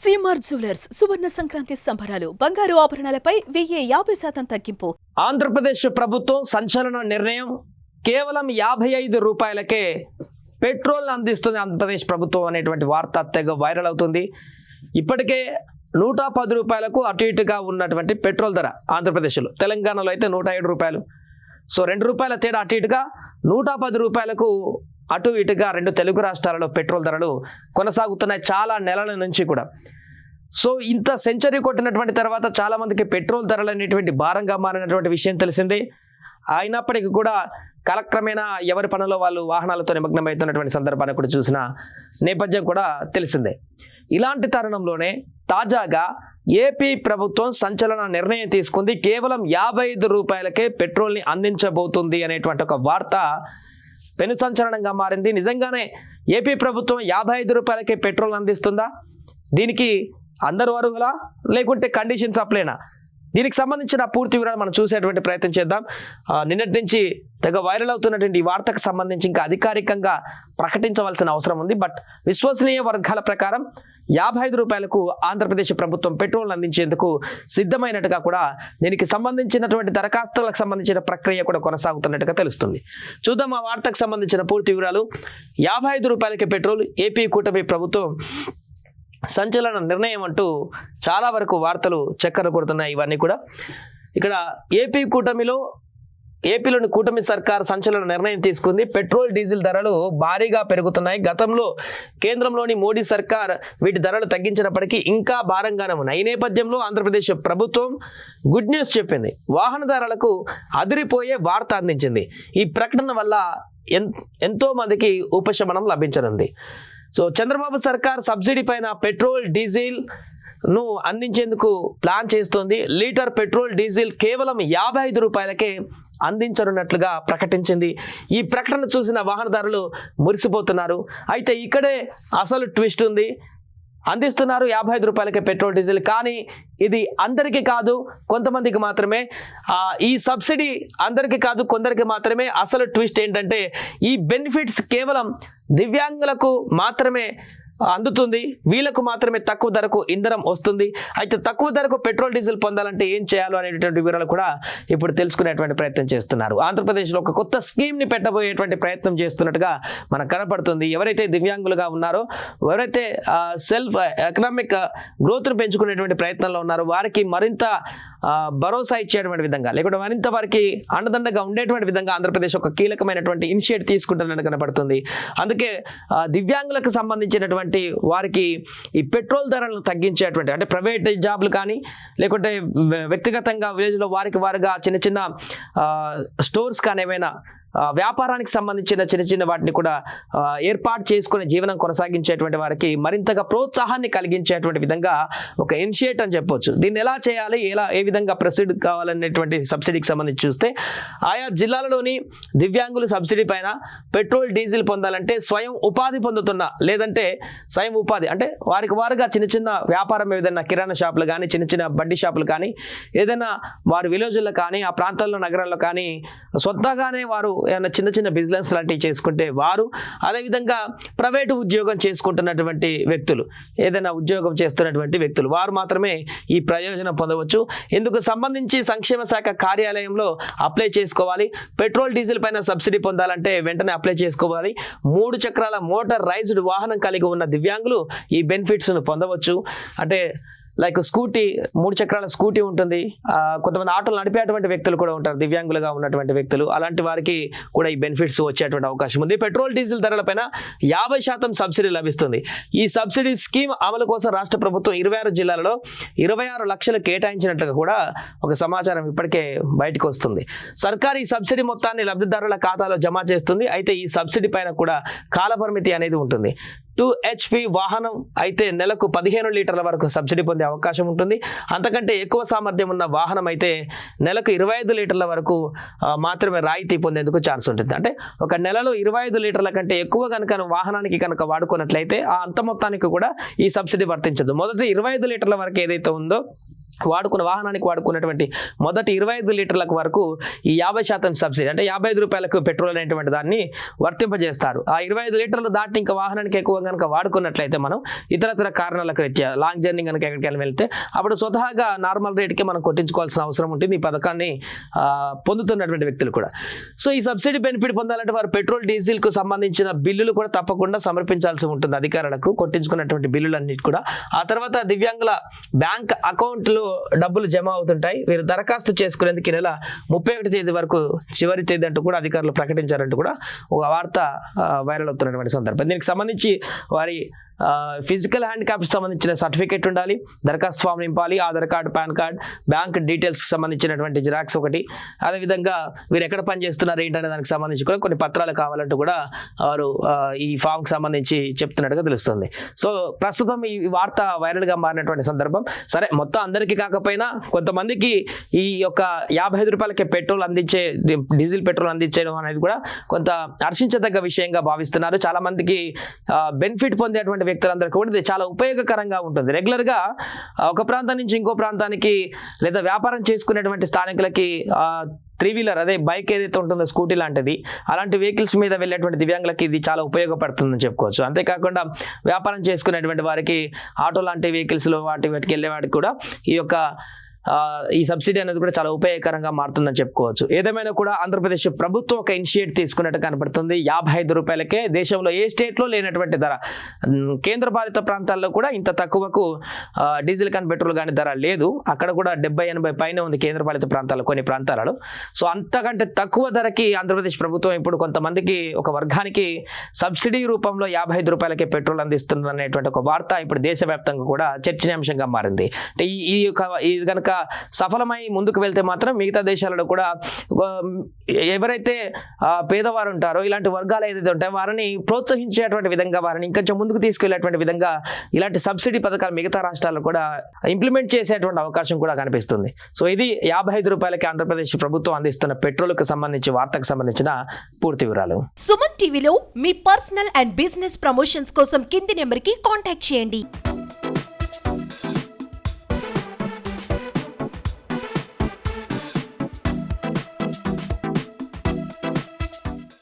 CMR jewellers సువర్ణ సంక్రాంతి సంబరాలు బంగారు ఆభరణాలపై 1050% తగ్గింపు. ఆంధ్రప్రదేశ్ ప్రభుత్వం సంచలన నిర్ణయం. కేవలం 55 రూపాయలకే పెట్రోల్ అందిస్తుంది ఆంధ్రప్రదేశ్ ప్రభుత్వం అనేటువంటి వార్త తెగ వైరల్ అవుతుంది. ఇప్పటికే 110 రూపాయలకు అటు ఇటుగా ఉన్నటువంటి పెట్రోల్ ధర ఆంధ్రప్రదేశ్లో, తెలంగాణలో అయితే 107 రూపాయలు. సో 2 రూపాయల తేడా అటు ఇటుగా 110 రూపాయలకు అటు ఇటుగా రెండు తెలుగు రాష్ట్రాలలో పెట్రోల్ ధరలు కొనసాగుతున్నాయి చాలా నెలల నుంచి కూడా. సో ఇంత సెంచరీ కొట్టినటువంటి తర్వాత చాలా మందికి పెట్రోల్ ధరలు అనేటువంటి భారంగా మారినటువంటి విషయం తెలిసిందే. అయినప్పటికీ కూడా కాలక్రమేణా ఎవరి పనుల్లో వాళ్ళు వాహనాలతో నిమగ్నమవుతున్నటువంటి సందర్భాన్ని కూడా చూసిన నేపథ్యం కూడా తెలిసిందే. ఇలాంటి తరుణంలోనే తాజాగా ఏపీ ప్రభుత్వం సంచలన నిర్ణయం తీసుకుంది. కేవలం 55 రూపాయలకే పెట్రోల్ని అందించబోతుంది అనేటువంటి ఒక వార్త పెను సంచలనంగా మారింది. నిజంగానే ఏపీ ప్రభుత్వం 55 రూపాయలకే పెట్రోల్ అందిస్తుందా? దీనికి అందరూ అర్హులా లేకుంటే కండిషన్ సప్లైనా? దీనికి సంబంధించిన పూర్తి వివరాలు మనం చూసేటువంటి ప్రయత్నం చేద్దాం. నిన్నటి నుంచి తెగ వైరల్ అవుతున్నటువంటి ఈ వార్తకు సంబంధించి ఇంకా అధికారికంగా ప్రకటించవలసిన అవసరం ఉంది. బట్ విశ్వసనీయ వర్గాల ప్రకారం 55 రూపాయలకు ఆంధ్రప్రదేశ్ ప్రభుత్వం పెట్రోల్ అందించేందుకు సిద్ధమైనట్టుగా కూడా దీనికి సంబంధించినటువంటి దరఖాస్తులకు సంబంధించిన ప్రక్రియ కూడా కొనసాగుతున్నట్టుగా తెలుస్తుంది. చూద్దాం ఆ వార్తకు సంబంధించిన పూర్తి వివరాలు. 55 రూపాయలకి పెట్రోల్, ఏపీ కూటమి ప్రభుత్వం సంచలన నిర్ణయం అంటూ చాలా వరకు వార్తలు చక్కర కొడుతున్నాయి. ఇవన్నీ కూడా ఇక్కడ ఏపీలోని కూటమి సర్కార్ సంచలన నిర్ణయం తీసుకుంది. పెట్రోల్ డీజిల్ ధరలు భారీగా పెరుగుతున్నాయి. గతంలో కేంద్రంలోని మోడీ సర్కార్ వీటి ధరలు తగ్గించినప్పటికీ ఇంకా భారంగానే ఉన్నాయి. ఈ నేపథ్యంలో ఆంధ్రప్రదేశ్ ప్రభుత్వం గుడ్ న్యూస్ చెప్పింది. వాహనదారులకు అదిరిపోయే వార్త అందించింది. ఈ ప్రకటన వల్ల ఎంతో మందికి ఉపశమనం లభించనుంది. సో చంద్రబాబు సర్కార్ సబ్సిడీ పైన పెట్రోల్ డీజిల్ ను అందించేందుకు ప్లాన్ చేస్తోంది. లీటర్ పెట్రోల్ డీజిల్ కేవలం 55 రూపాయలకే అందించనున్నట్లుగా ప్రకటించింది. ఈ ప్రకటన చూసిన వాహనదారులు మురిసిపోతున్నారు. అయితే ఇక్కడే అసలు ట్విస్ట్ ఉంది. అందిస్తున్నారు 55 రూపాయలకే పెట్రోల్ డీజిల్, కానీ ఇది అందరికీ కాదు, కొంతమందికి మాత్రమే. ఈ సబ్సిడీ అందరికీ కాదు, కొందరికి మాత్రమే. అసలు ట్విస్ట్ ఏంటంటే ఈ బెనిఫిట్స్ కేవలం దివ్యాంగులకు మాత్రమే అందుతుంది. వీళ్ళకు మాత్రమే తక్కువ ధరకు ఇంధనం వస్తుంది. అయితే తక్కువ ధరకు పెట్రోల్ డీజిల్ పొందాలంటే ఏం చేయాలో అనేటువంటి వివరాలు కూడా ఇప్పుడు తెలుసుకునేటువంటి ప్రయత్నం చేస్తున్నారు. ఆంధ్రప్రదేశ్లో ఒక కొత్త స్కీమ్ని పెట్టబోయేటువంటి ప్రయత్నం చేస్తున్నట్టుగా మనకు కనపడుతుంది. ఎవరైతే దివ్యాంగులుగా ఉన్నారో, ఎవరైతే సెల్ఫ్ ఎకనామిక్ గ్రోత్ను పెంచుకునేటువంటి ప్రయత్నంలో ఉన్నారో వారికి మరింత భరోసా ఇచ్చేటువంటి విధంగా, లేకుంటే మరింత వారికి అండదండగా ఉండేటువంటి విధంగా ఆంధ్రప్రదేశ్ ఒక కీలకమైనటువంటి ఇనిషియేటివ్ తీసుకుంటున్నట్టు కనపడుతుంది. అందుకే దివ్యాంగులకు సంబంధించినటువంటి వారికి ఈ పెట్రోల్ ధరలను తగ్గించేటువంటి, అంటే ప్రైవేట్ జాబ్లు కానీ లేకుంటే వ్యక్తిగతంగా విలేజ్లో వారికి వారుగా చిన్న చిన్న స్టోర్స్ కానీ ఏమైనా వ్యాపారానికి సంబంధించిన చిన్న చిన్న వాటిని కూడా ఏర్పాటు చేసుకుని జీవనం కొనసాగించేటువంటి వారికి మరింతగా ప్రోత్సాహాన్ని కలిగించేటువంటి విధంగా ఒక ఇనిషియేట్ అని చెప్పొచ్చు. దీన్ని ఎలా చేయాలి, ఏ విధంగా ప్రొసీడ్ కావాలనేటువంటి సబ్సిడీకి సంబంధించి చూస్తే ఆయా జిల్లాలలోని దివ్యాంగులు సబ్సిడీ పైన పెట్రోల్ డీజిల్ పొందాలంటే స్వయం ఉపాధి పొందుతున్న, లేదంటే స్వయం ఉపాధి అంటే వారికి వారుగా చిన్న చిన్న వ్యాపారం, ఏదైనా కిరాణా షాపులు కానీ చిన్న చిన్న బడ్డీ షాపులు కానీ ఏదైనా వారి విలేజ్లో కానీ ఆ ప్రాంతాల్లో నగరాల్లో కానీ సొంతగానే వారు ఏమైనా చిన్న చిన్న బిజినెస్ లాంటివి చేసుకుంటే వారు, అదేవిధంగా ప్రైవేటు ఉద్యోగం చేసుకుంటున్నటువంటి వ్యక్తులు, ఏదైనా ఉద్యోగం చేస్తున్నటువంటి వ్యక్తులు వారు మాత్రమే ఈ ప్రయోజనం పొందవచ్చు. ఇందుకు సంబంధించి సంక్షేమ శాఖ కార్యాలయంలో అప్లై చేసుకోవాలి. పెట్రోల్ డీజిల్ పైన సబ్సిడీ పొందాలంటే వెంటనే అప్లై చేసుకోవాలి. 3 చక్రాల మోటార్ రైజ్డ్ వాహనం కలిగి ఉన్న దివ్యాంగులు ఈ బెనిఫిట్స్ను పొందవచ్చు. అంటే లైక్ స్కూటీ, 3 చక్రాల స్కూటీ ఉంటుంది. కొంతమంది ఆటోలు నడిపేటువంటి వ్యక్తులు కూడా ఉంటారు, దివ్యాంగులుగా ఉన్నటువంటి వ్యక్తులు. అలాంటి వారికి కూడా ఈ బెనిఫిట్స్ వచ్చేటువంటి అవకాశం ఉంది. పెట్రోల్ డీజిల్ ధరలపైన 50% సబ్సిడీ లభిస్తుంది. ఈ సబ్సిడీ స్కీమ్ అమలు కోసం రాష్ట్ర ప్రభుత్వం 26 జిల్లాలలో 26 లక్షలు కేటాయించినట్లుగా కూడా ఒక సమాచారం ఇప్పటికే బయటకు వస్తుంది. సర్కారు ఈ సబ్సిడీ మొత్తాన్ని లబ్ధిదారుల ఖాతాలో జమ చేస్తుంది. అయితే ఈ సబ్సిడీ పైన కూడా కాలపరిమితి అనేది ఉంటుంది. 2 HP వాహనం అయితే నెలకు 15 లీటర్ల వరకు సబ్సిడీ పొందే అవకాశం ఉంటుంది. అంతకంటే ఎక్కువ సామర్థ్యం ఉన్న వాహనం అయితే నెలకు 25 లీటర్ల వరకు మాత్రమే రాయితీ పొందేందుకు ఛాన్స్ ఉంటుంది. అంటే ఒక నెలలో 25 లీటర్ల కంటే ఎక్కువ కనుక వాహనానికి కనుక వాడుకున్నట్లయితే ఆ అంత మొత్తానికి కూడా ఈ సబ్సిడీ వర్తించదు. మొదటి 25 లీటర్ల వరకు ఏదైతే ఉందో వాహనానికి వాడుకున్నటువంటి మొదటి 25 లీటర్లకు వరకు ఈ 50% సబ్సిడీ అంటే 55 రూపాయలకు పెట్రోల్ అనేటువంటి దాన్ని వర్తింపజేస్తారు. ఆ 25 లీటర్లు దాటి ఇంకా వాహనానికి ఎక్కువ కనుక వాడుకున్నట్లయితే మనం ఇతరతర కారణాలకు రీత్యా లాంగ్ జర్నీ కనుక ఎక్కడికి వెళ్తే అప్పుడు స్వతహాగా నార్మల్ రేట్కి మనం కొట్టించుకోవాల్సిన అవసరం ఉంటుంది ఈ పథకాన్ని పొందుతున్నటువంటి వ్యక్తులు కూడా. సో ఈ సబ్సిడీ బెనిఫిట్ పొందాలంటే వారు పెట్రోల్ డీజిల్కు సంబంధించిన బిల్లులు కూడా తప్పకుండా సమర్పించాల్సి ఉంటుంది అధికారులకు, కొట్టించుకున్నటువంటి బిల్లులన్నిటి కూడా. ఆ తర్వాత దివ్యాంగుల బ్యాంక్ అకౌంట్లో డబ్బులు జమ అవుతుంటాయి. వీరు దరఖాస్తు చేసుకునేందుకు ఈ నెల 31 తేదీ వరకు చివరి తేదీ అంటూ కూడా అధికారులు ప్రకటించారంటూ కూడా ఒక వార్త వైరల్ అవుతున్నటువంటి సందర్భం. దీనికి సంబంధించి వారి ఫిజికల్ హ్యాండిక్యాప్కి సంబంధించిన సర్టిఫికేట్ ఉండాలి, దరఖాస్తు ఫామ్ నింపాలి, Aadhaar card, PAN card, bank డీటెయిల్స్కి సంబంధించినటువంటి జిరాక్స్ ఒకటి, అదేవిధంగా వీరు ఎక్కడ పనిచేస్తున్నారు ఏంటనే దానికి సంబంధించి కూడా కొన్ని పత్రాలు కావాలంటూ కూడా వారు ఈ ఫామ్కి సంబంధించి చెప్తున్నట్టుగా తెలుస్తుంది. సో ప్రస్తుతం ఈ వార్త వైరల్గా మారినటువంటి సందర్భం. సరే, మొత్తం అందరికీ కాకపోయినా కొంతమందికి ఈ యొక్క 55 రూపాయలకే డీజిల్ పెట్రోల్ అందించడం అనేది కూడా కొంత హర్షించదగ్గ విషయంగా భావిస్తున్నారు. చాలా మందికి బెనిఫిట్ పొందేటువంటి వ్యక్తులందరూ కూడా ఇది చాలా ఉపయోగకరంగా ఉంటుంది. రెగ్యులర్గా ఒక ప్రాంతం నుంచి ఇంకో ప్రాంతానికి లేదా వ్యాపారం చేసుకునేటువంటి స్థానికులకి 3-వీలర్ అదే బైక్ ఏదైతే ఉంటుందో స్కూటీ లాంటిది అలాంటి వెహికల్స్ మీద వెళ్ళేటువంటి దివ్యాంగులకి ఇది చాలా ఉపయోగపడుతుందని చెప్పుకోవచ్చు. అంతేకాకుండా వ్యాపారం చేసుకునేటువంటి వారికి ఆటో లాంటి వెహికల్స్లో వాటికి వెళ్ళే వాటికి కూడా ఈ సబ్సిడీ అనేది కూడా చాలా ఉపయోగకరంగా మారుతుందని చెప్పుకోవచ్చు. ఏదేమైనా కూడా ఆంధ్రప్రదేశ్ ప్రభుత్వం ఒక ఇనిషియేట్ తీసుకున్నట్టు కనపడుతుంది. 55 రూపాయలకే దేశంలో ఏ స్టేట్లో లేనటువంటి ధర, కేంద్ర పాలిత ప్రాంతాల్లో కూడా ఇంత తక్కువకు డీజిల్ కానీ పెట్రోల్ కానీ ధర లేదు. అక్కడ కూడా 70-80 పైన ఉంది కేంద్ర పాలిత ప్రాంతాల్లో, కొన్ని ప్రాంతాలలో. సో అంతకంటే తక్కువ ధరకి ఆంధ్రప్రదేశ్ ప్రభుత్వం ఇప్పుడు కొంతమందికి, ఒక వర్గానికి సబ్సిడీ రూపంలో 55 రూపాయలకే పెట్రోల్ అందిస్తుంది అనేటువంటి ఒక వార్త ఇప్పుడు దేశవ్యాప్తంగా కూడా చర్చనీయాంశంగా మారింది. అంటే ఇది కనుక సఫలమై ముందుకు వెళ్తే మాత్రం మిగతా దేశాలలో కూడా ఎవరైతే పేదవారు ఉంటారో, ఇలాంటి వర్గాలు ఏదైతే ఉంటాయో వారిని ప్రోత్సహించేటువంటి విధంగా, వారిని ఇంకొంచెం ముందుకు తీసుకెళ్లేటువంటి విధంగా ఇలాంటి సబ్సిడీ పథకాలు మిగతా రాష్ట్రాల్లో కూడా ఇంప్లిమెంట్ చేసేటువంటి అవకాశం కూడా కనిపిస్తుంది. సో ఇది 55 రూపాయలకి ఆంధ్రప్రదేశ్ ప్రభుత్వం అందిస్తున్న పెట్రోల్కి సంబంధించి వార్తకు సంబంధించిన పూర్తి వివరాలు. సుమన్ టీవీలో మీ పర్సనల్ అండ్ బిజినెస్ ప్రమోషన్స్ కోసం కింది నెంబర్కి కాంటాక్ట్ చేయండి.